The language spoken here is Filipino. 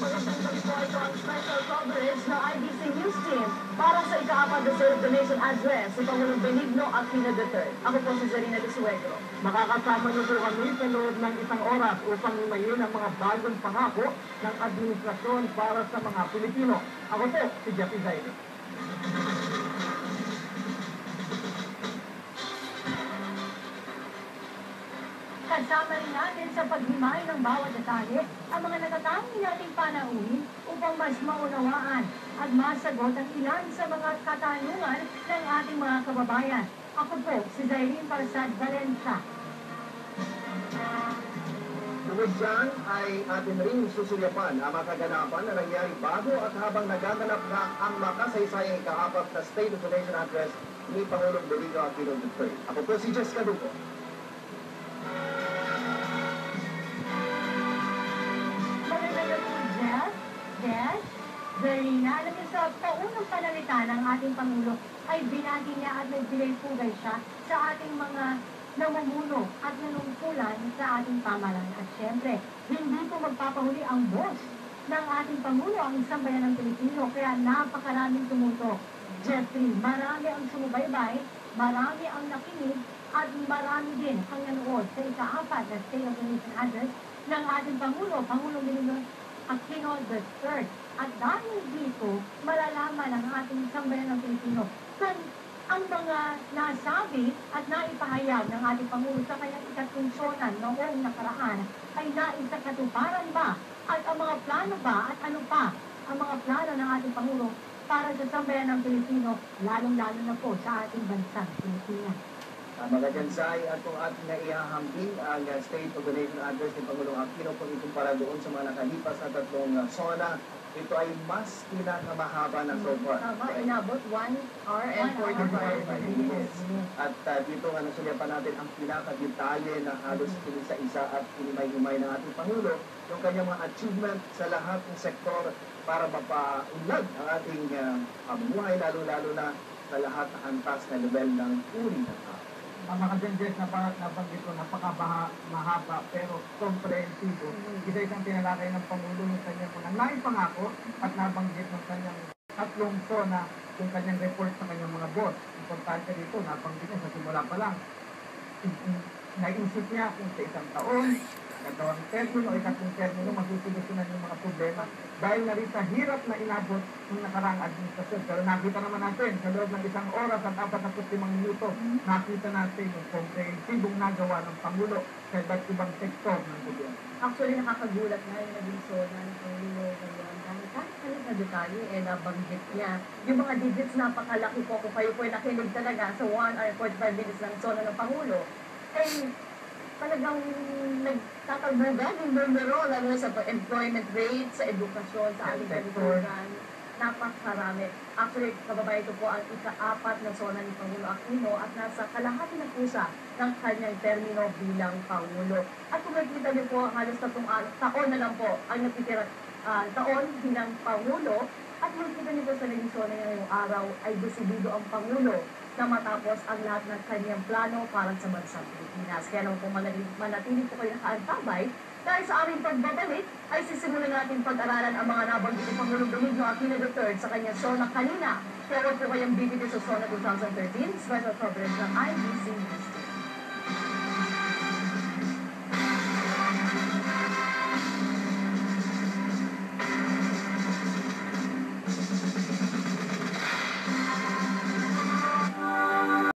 Magandang po ito ang special coverage ng IBC News Team para sa ika-4 na State of the Nation address si Pangulong Benigno Aquino III. Ako po si Zarina de Suegro. Makakasama niyo po kami sa loob ng isang oras upang himayin ang mga bagong pangako ng administrasyon para sa mga Pilipino. Ako po si Jeffy Zaire. Kasama rin natin sa paghimay ng bawat detalye ang mga natatangi nating panauhin upang mas maunawaan at masagot ang ilan sa mga katanungan ng ating mga kababayan. Ako po, si Zairine Parsad Valencia. Tungkol dyan ay atin rin susulyapan ang mga kaganapan na nangyari bago at habang nagaganap na ang makasaysayang ika-4 na State of the Nation address ni Pangulong Benigno Aquino III. Ako po si Jessica Duco. Zarina, alam niyo sa paunang panalita ng ating Pangulo ay binati niya at nagbigay-pugay siya sa ating mga namumuno at nanungkulan sa ating pamahalaan. At syempre, hindi po magpapahuli ang boss ng ating Pangulo, ang isang bayan ng Pilipino, kaya napakaraming tumutok. Jeffrey, marami ang sumubaybay, marami ang nakinig, at marami din ang nanood sa ika-4 na State of the Nation address ng ating Pangulo, Pangulong Benigno Aquino III. At dahil dito, malalaman ng ating sambayan ng Pilipino kung ang mga nasabi at naipahayag ng ating Pangulo sa kanyang ikatungsonan noong nakaraan ay naisakatuparan ba? At ang mga plano ba at ano pa ang mga plano ng ating Pangulo para sa sambayan ng Pilipino, lalong-lalo na po sa ating bansang Pilipinas. Mga Gansay, at kung ating naihahambing ang State of the Nation address ni Pangulong Aquino kung ikumpara doon sa mga nakalipas na tatlong zona, ito ay mas pinakamahaba na so far. Tama, inabot 1 hour and 45 minutes. At dito nga nasulyapan natin ang pinakadetalye na halos isa-isa at hinimay-himay ng ating Pangulo, yung kanyang mga achievement sa lahat ng sektor para mapaunlad ang ating pamumuhay, lalo-lalo na sa lahat ng antas na level ng uri ng tao. Ang mga Dendes na nabanggit ko, napaka-mahaba pero komprehensibo. Isa-isang tinalakay ng Pangulo yung kanyang unang naipangako at nabanggit ng kanyang tatlong zona yung kanyang report sa kanyang mga boss. Importante dito, nabanggit niya sa simula pa lang. Naisip niya kung sa isang taon, katawang termino o ikatlong termino, masusugusunan yung mga problema dahil na rin sa hirap na inabot ng nakaraang administrasyon. Pero nakita naman natin, sa loob ng isang oras at 45 minuto, nakita natin yung komprehensibong nagawa ng Pangulo sa iba't ibang sektor ng gobyerno. Actually, nakakagulat na yung naging zona ng Pangulo ngayon. Dahil kahit na detalye, nabanggit niya. Yung mga digits, napakalaki po. Kung kayo po ay nakinig talaga sa 1 hour 45 minutes ng zona ng Pangulo, talagang nagtatalbugan yung numero, lalo sa employment rate, sa edukasyon, sa ating kalikutan. Napakarami. Actually, kababayan, ito po ang ika-4 na zona ni Pangulo Aquino at nasa kalahati na pusa ng kanyang termino bilang Pangulo. At kung makikita niyo po, halos taon na lang po ang natitira taon bilang Pangulo. At makikita niyo po sa naging zona niya ngayong araw ay desidido ang Pangulo na matapos ang lahat ng kanyang plano para sa bansang Pilipinas. Kaya naman po manatili po kayo nakaantabay dahil sa aming pagbabalik ay sisimulan natin pag-aralan ang mga nabanggit ni Pangulong Benigno Aquino III sa kanyang zona kanina. Kaya huwag po kayong bibili sa zona 2013 special coverage ng IBC News.